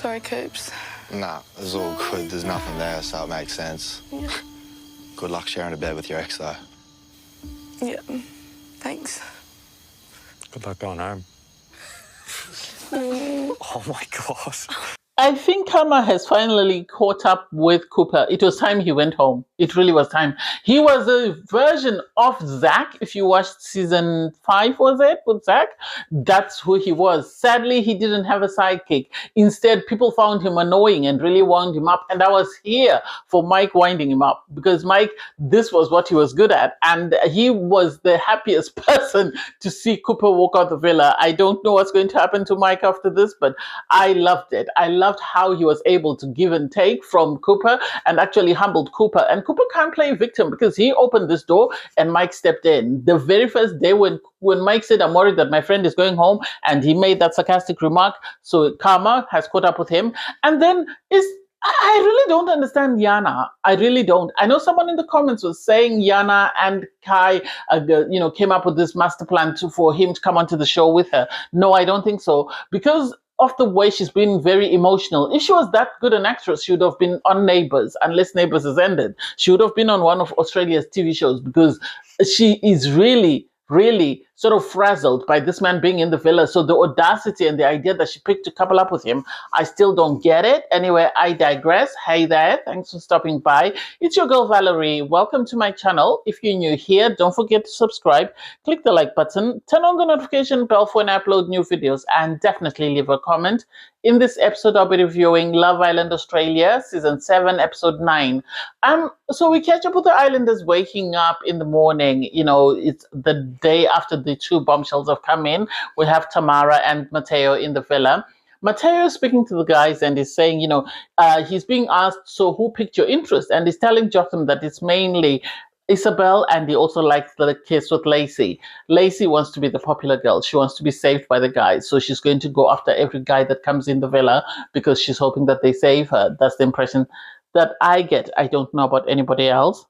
Sorry, Coops. Nah, it's all good. There's nothing there, so it makes sense. Yeah. Good luck sharing a bed with your ex, though. Yeah. Thanks. Good luck going home. Oh my God. I think Karma has finally caught up with Cooper. It was time he went home. It really was time. He was a version of Zach. If you watched season 5, was it, with Zach? That's who he was. Sadly, he didn't have a sidekick. Instead, people found him annoying and really wound him up. And I was here for Mike winding him up because Mike, this was what he was good at. And he was the happiest person to see Cooper walk out the villa. I don't know what's going to happen to Mike after this, but I loved it. I loved how he was able to give and take from Cooper and actually humbled Cooper. And Cooper can't play victim because he opened this door and Mike stepped in. The very first day when Mike said, I'm worried that my friend is going home, and he made that sarcastic remark, so Karma has caught up with him. And then I really don't understand Jana. I really don't. I know someone in the comments was saying Jana and Kai, came up with this master plan for him to come onto the show with her. No, I don't think so. Because of the way she's been very emotional. If she was that good an actress, she would have been on Neighbours, unless Neighbours has ended. She would have been on one of Australia's TV shows because she is really sort of frazzled by this man being in the villa. So the audacity and the idea that she picked to couple up with him, I still don't get it. Anyway, I digress. Hey there, thanks for stopping by. It's your girl Valerie. Welcome to my channel. If you're new here, don't forget to subscribe, click the like button, turn on the notification bell for when I upload new videos, and definitely leave a comment. In this episode, I'll be reviewing Love Island Australia, Season 7, Episode 9. So we catch up with the islanders waking up in the morning. You know, it's the day after the two bombshells have come in. We have Tamara and Matteo in the villa. Matteo is speaking to the guys and he's saying, he's being asked, so who piqued your interest? And he's telling Jotham that it's mainly Isabel, and he also likes the kiss with Lacy. Lacy wants to be the popular girl. She wants to be saved by the guys. So she's going to go after every guy that comes in the villa because she's hoping that they save her. That's the impression that I get. I don't know about anybody else.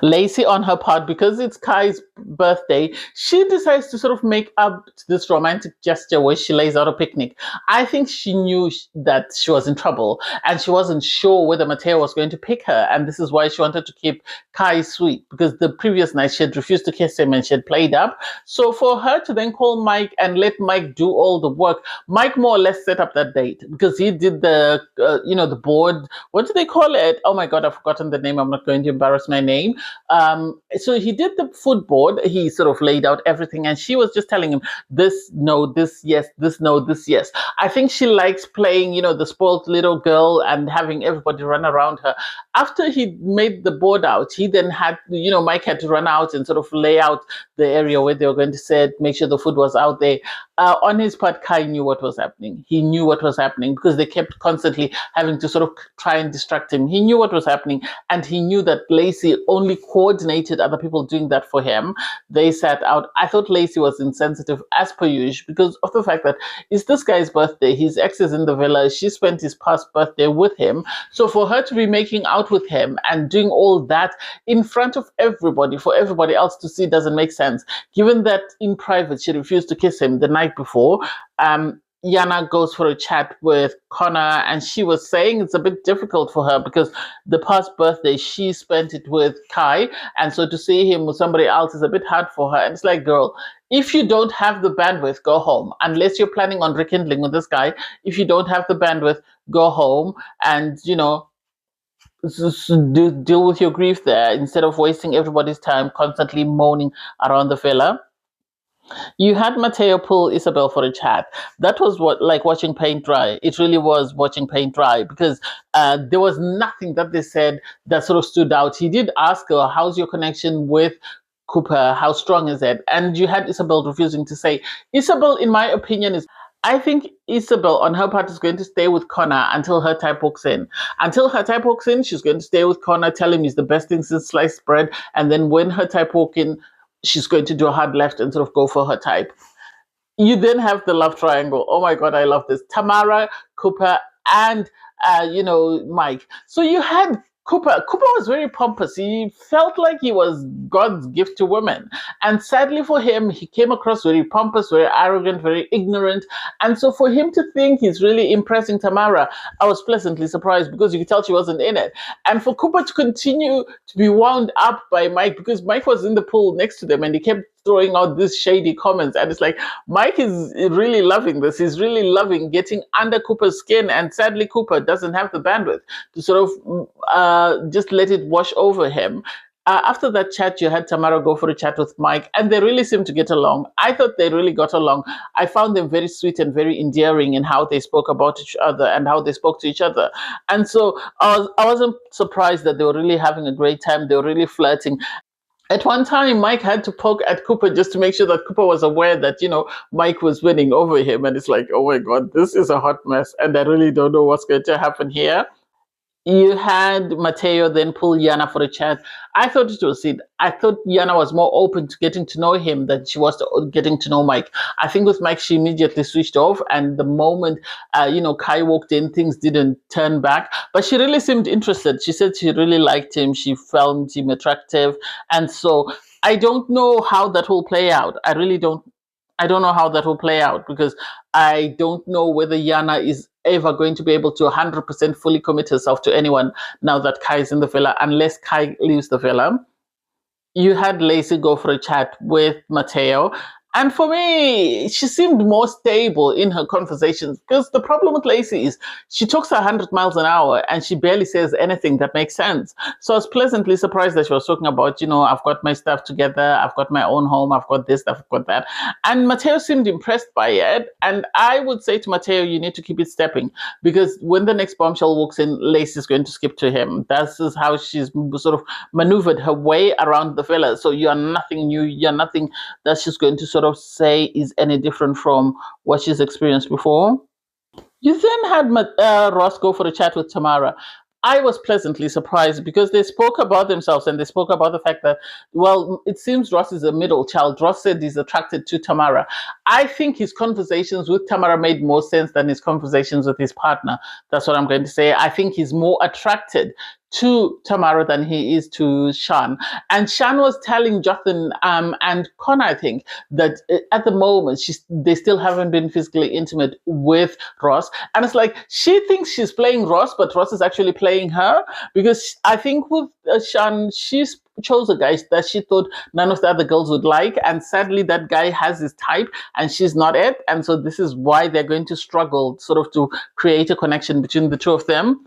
Lacy, on her part, because it's Kai's birthday, she decides to sort of make up to this romantic gesture where she lays out a picnic. I think she knew that she was in trouble and she wasn't sure whether Matteo was going to pick her, and this is why she wanted to keep Kai sweet, because the previous night she had refused to kiss him and she had played up. So for her to then call Mike and let Mike do all the work, Mike more or less set up that date because he did the the board. What do they call it? Oh my God, I've forgotten the name. I'm not going to embarrass my name. So he did the food board. He sort of laid out everything, and she was just telling him this, no, this, yes, this, no, this, yes. I think she likes playing, the spoiled little girl and having everybody run around her. After he made the board out, he then had, Mike had to run out and sort of lay out the area where they were going to sit, make sure the food was out there. On his part, Kai knew what was happening. He knew what was happening because they kept constantly having to sort of try and distract him. He knew what was happening, and he knew that Lacy only coordinated other people doing that for him. They sat out. I thought Lacy was insensitive as per usual because of the fact that it's this guy's birthday. His ex is in the villa. She spent his past birthday with him. So for her to be making out with him and doing all that in front of everybody, for everybody else to see, doesn't make sense. Given that in private she refused to kiss him the night before, Jana goes for a chat with Connor, and she was saying it's a bit difficult for her because the past birthday she spent it with Kai, and so to see him with somebody else is a bit hard for her. And it's like, girl, if you don't have the bandwidth, go home. Unless you're planning on rekindling with this guy, if you don't have the bandwidth, go home and deal with your grief there instead of wasting everybody's time constantly moaning around the villa. You had Matteo pull Isabel for a chat. That was like watching paint dry. It really was watching paint dry because there was nothing that they said that sort of stood out. He did ask her, how's your connection with Cooper? How strong is it? And you had Isabel refusing to say. Isabel, in my opinion, I think Isabel, on her part, is going to stay with Connor until her type walks in. Until her type walks in, she's going to stay with Connor, tell him he's the best thing since sliced bread. And then when her type walk in, she's going to do a hard left and sort of go for her type. You then have the love triangle. Oh my God, I love this. Tamara, Cooper, and Mike. So you had Cooper was very pompous. He felt like he was God's gift to women. And sadly for him, he came across very pompous, very arrogant, very ignorant. And so for him to think he's really impressing Tamara, I was pleasantly surprised because you could tell she wasn't in it. And for Cooper to continue to be wound up by Mike, because Mike was in the pool next to them and he kept throwing out these shady comments. And it's like, Mike is really loving this. He's really loving getting under Cooper's skin. And sadly, Cooper doesn't have the bandwidth to sort of just let it wash over him. After that chat, you had Tamara go for a chat with Mike, and they really seemed to get along. I thought they really got along. I found them very sweet and very endearing in how they spoke about each other and how they spoke to each other. And so I wasn't surprised that they were really having a great time. They were really flirting. At one time, Mike had to poke at Cooper just to make sure that Cooper was aware that, Mike was winning over him. And it's like, oh my God, this is a hot mess. And I really don't know what's going to happen here. You had Matteo then pull Jana for a chat. I thought it was it. I thought Jana was more open to getting to know him than she was to getting to know Mike. I think with Mike, she immediately switched off. And the moment, Kai walked in, things didn't turn back. But she really seemed interested. She said she really liked him. She found him attractive. And so I don't know how that will play out. I really don't. I don't know how that will play out because I don't know whether Jana is ever going to be able to 100% fully commit herself to anyone now that Kai is in the villa, unless Kai leaves the villa. You had Lacy go for a chat with Matteo. And for me, she seemed more stable in her conversations because the problem with Lacy is she talks 100 miles an hour and she barely says anything that makes sense. So I was pleasantly surprised that she was talking about, I've got my stuff together, I've got my own home, I've got this, I've got that. And Matteo seemed impressed by it. And I would say to Matteo, you need to keep it stepping because when the next bombshell walks in, Lacy is going to skip to him. That's just how she's sort of maneuvered her way around the villa. So you're nothing new, you're nothing that she's going to sort of say is any different from what she's experienced before. You then had Ross go for a chat with Tamara. I was pleasantly surprised because they spoke about themselves and they spoke about the fact that, well, it seems Ross is a middle child. Ross said he's attracted to Tamara. I think his conversations with Tamara made more sense than his conversations with his partner. That's what I'm going to say. I think he's more attracted to Tamara than he is to Sean. And Sean was telling Jonathan and Connor, I think, that at the moment they still haven't been physically intimate with Ross. And it's like she thinks she's playing Ross, but Ross is actually playing her because I think with Sean, she chose a guy that she thought none of the other girls would like. And sadly, that guy has his type and she's not it. And so this is why they're going to struggle sort of to create a connection between the two of them.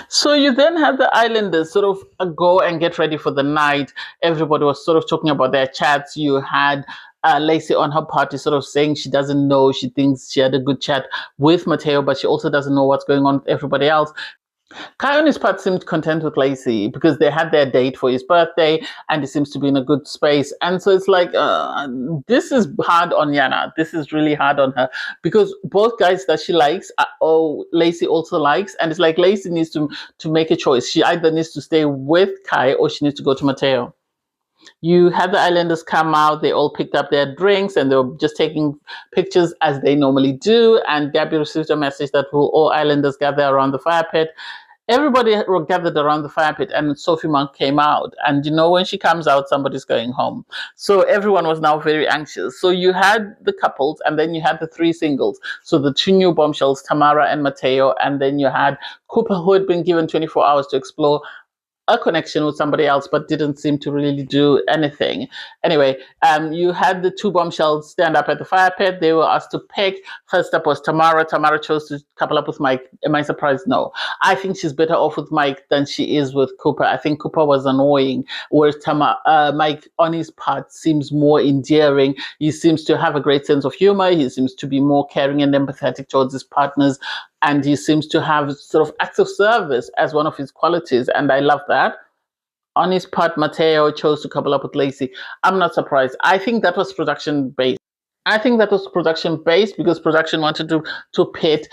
So you then had the islanders sort of go and get ready for the night. Everybody was sort of talking about their chats. You had Lacy on her party sort of saying she doesn't know. She thinks she had a good chat with Matteo, but she also doesn't know what's going on with everybody else. Kai on his part seemed content with Lacy because they had their date for his birthday and he seems to be in a good space. And so it's like, this is hard on Jana. This is really hard on her because both guys that she likes, Lacy also likes. And it's like Lacy needs to make a choice. She either needs to stay with Kai or she needs to go to Matteo. You had the islanders come out. They all picked up their drinks and they were just taking pictures as they normally do. And Gabby received a message that will all islanders gather around the fire pit. Everybody gathered around the fire pit and Sophie Monk came out. And when she comes out, somebody's going home. So everyone was now very anxious. So you had the couples and then you had the three singles. So the two new bombshells, Tamara and Matteo. And then you had Cooper, who had been given 24 hours to explore a connection with somebody else, but didn't seem to really do anything. Anyway, you had the two bombshells stand up at the fire pit. They were asked to pick. First up was Tamara. Tamara chose to couple up with Mike. Am I surprised? No. I think she's better off with Mike than she is with Cooper. I think Cooper was annoying, whereas Mike, on his part, seems more endearing. He seems to have a great sense of humor. He seems to be more caring and empathetic towards his partners. And he seems to have sort of acts of service as one of his qualities. And I love that. On his part, Matteo chose to couple up with Lacy. I'm not surprised. I think that was production based. Because production wanted to pit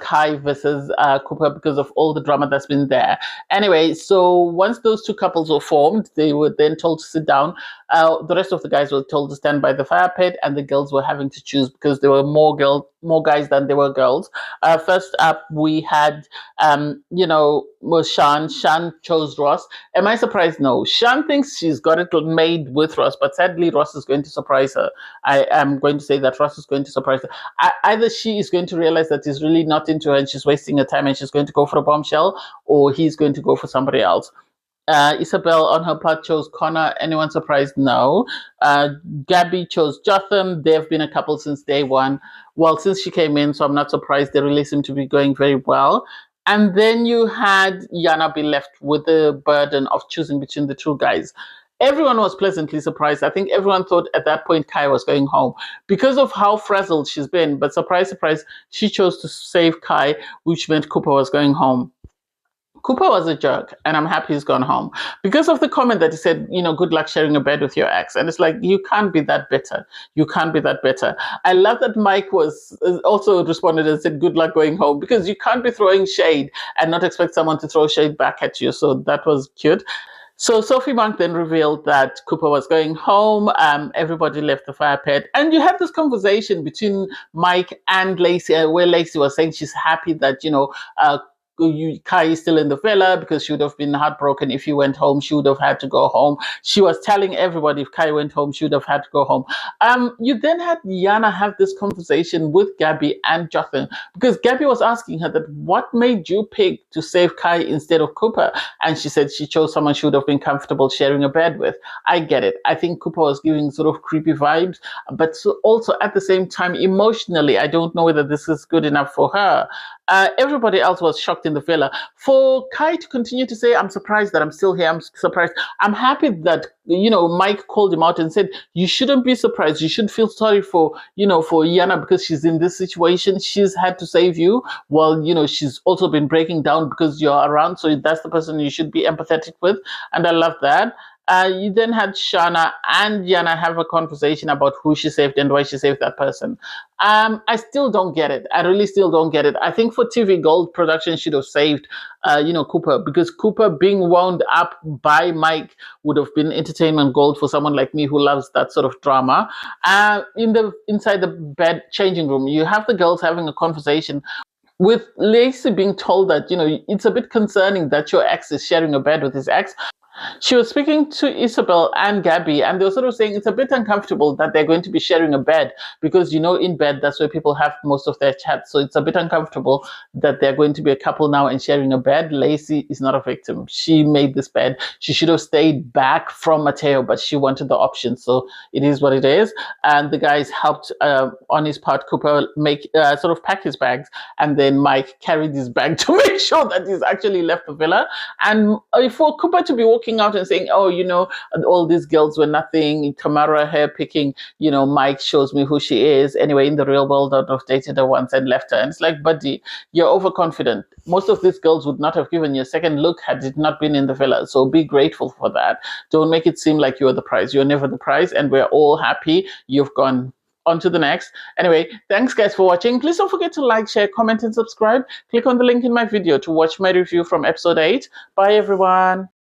Kai versus Cooper because of all the drama that's been there. Anyway, so once those two couples were formed, they were then told to sit down. The rest of the guys were told to stand by the fire pit, and the girls were having to choose because there were more more guys than there were girls. First up, we had, was Shan. Shan chose Ross. Am I surprised? No. Shan thinks she's got it made with Ross, but sadly, Ross is going to surprise her. I am going to say that Ross is going to surprise her. Either she is going to realize that he's really not into her and she's wasting her time and she's going to go for a bombshell, or he's going to go for somebody else. Isabel, on her part, chose Connor. Anyone surprised? No. Gabby chose Jotham. They've been a couple since day one. Well, since she came in, so I'm not surprised. They really seem to be going very well. And then you had Jana be left with the burden of choosing between the two guys. Everyone was pleasantly surprised. I think everyone thought at that point Kai was going home because of how frazzled she's been. But surprise, surprise, she chose to save Kai, which meant Cooper was going home. Cooper was a jerk, and I'm happy he's gone home because of the comment that he said, good luck sharing a bed with your ex. And it's like, you can't be that bitter. You can't be that bitter. I love that Mike was also responded and said, good luck going home, because you can't be throwing shade and not expect someone to throw shade back at you. So that was cute. So Sophie Monk then revealed that Cooper was going home. Everybody left the fire pit. And you had this conversation between Mike and Lacy, where Lacy was saying she's happy that, Kai is still in the villa because she would have been heartbroken if he went home. She would have had to go home. She was telling everybody if Kai went home, she would have had to go home. You then had Jana have this conversation with Gabby and Jotham, because Gabby was asking her that what made you pick to save Kai instead of Cooper? And she said she chose someone she would have been comfortable sharing a bed with. I get it. I think Cooper was giving sort of creepy vibes, but also at the same time, emotionally, I don't know whether this is good enough for her. Everybody else was shocked in the villa. For Kai to continue to say, I'm surprised that I'm still here, I'm surprised. I'm happy that, Mike called him out and said, you shouldn't be surprised. You should feel sorry for Jana because she's in this situation. She's had to save you. Well, she's also been breaking down because you're around. So that's the person you should be empathetic with. And I love that. You then had Shana and Jana have a conversation about who she saved and why she saved that person. I still don't get it. I really still don't get it. I think for TV Gold, production should have saved, Cooper, because Cooper being wound up by Mike would have been entertainment gold for someone like me who loves that sort of drama. Inside the bed changing room, you have the girls having a conversation with Lacy being told that, it's a bit concerning that your ex is sharing a bed with his ex. She was speaking to Isabel and Gabby, and they were sort of saying it's a bit uncomfortable that they're going to be sharing a bed because, in bed, that's where people have most of their chats. So it's a bit uncomfortable that they're going to be a couple now and sharing a bed. Lacy is not a victim. She made this bed. She should have stayed back from Matteo, but she wanted the option. So it is what it is. And the guys helped, on his part, Cooper make sort of pack his bags. And then Mike carried his bag to make sure that he's actually left the villa. And for Cooper to be walking out and saying, all these girls were nothing, Tamara hair picking, Mike shows me who she is. Anyway, in the real world, I'd have dated her once and left her. And it's like, buddy, you're overconfident. Most of these girls would not have given you a second look had it not been in the villa. So be grateful for that. Don't make it seem like you're the prize. You're never the prize, and we're all happy you've gone. On to the next. Anyway, thanks guys for watching. Please don't forget to like, share, comment, and subscribe. Click on the link in my video to watch my review from episode 8. Bye everyone.